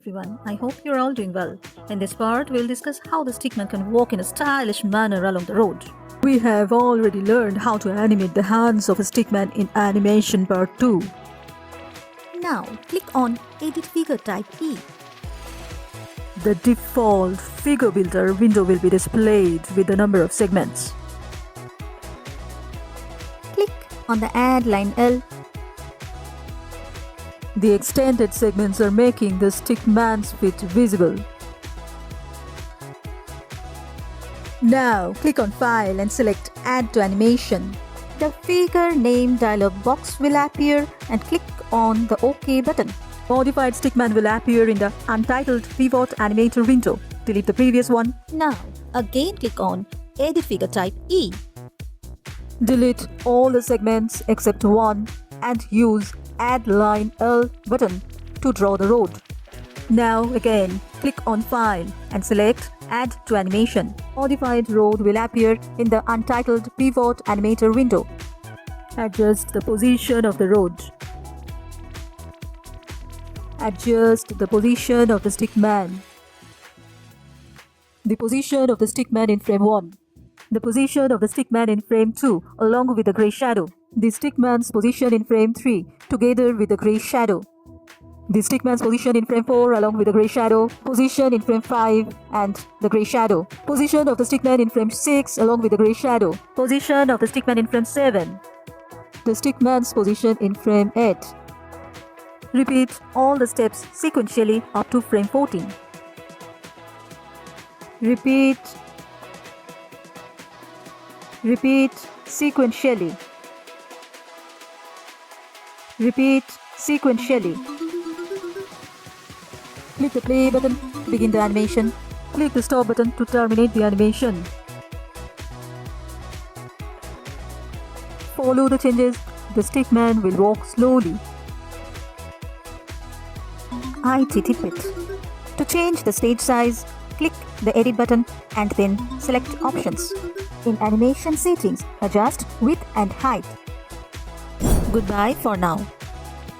Everyone, I hope you're all doing well. In this part, we'll discuss how the stickman can walk in a stylish manner along the road. We have already learned how to animate the hands of a stickman in Animation Part 2. Now, click on Edit Figure Type E. The default figure builder window will be displayed with the number of segments. Click on the Add Line L. The extended segments are making the stickman's feet visible. Now, click on File and select Add to Animation. The Figure Name dialog box will appear and click on the OK button. Modified stickman will appear in the untitled PivotAnimator window. Delete the previous one. Now, again click on Edit Figure Type E. Delete all the segments except one and use Add Line L button to draw the road. Now again, click on File and select Add to Animation. Modified road will appear in the untitled PivotAnimator window. Adjust the position of the road. Adjust the position of the stickman. The position of the stickman in frame 1. The position of the stickman in frame 2 along with the grey shadow. The stickman's position in frame 3 together with the grey shadow. The stickman's position in frame 4 along with the grey shadow. Position in frame 5 and the grey shadow. Position of the stickman in frame 6 along with the grey shadow. Position of the stickman in frame 7. The stickman's position in frame 8. Repeat all the steps sequentially up to frame 14. Repeat sequentially. Repeat sequentially. Click the play button to begin the animation. Click the stop button to terminate the animation. Follow the changes. The stickman will walk slowly. IT tidbit. To change the stage size, click the Edit button and then select Options. In Animation Settings, adjust width and height. Goodbye for now.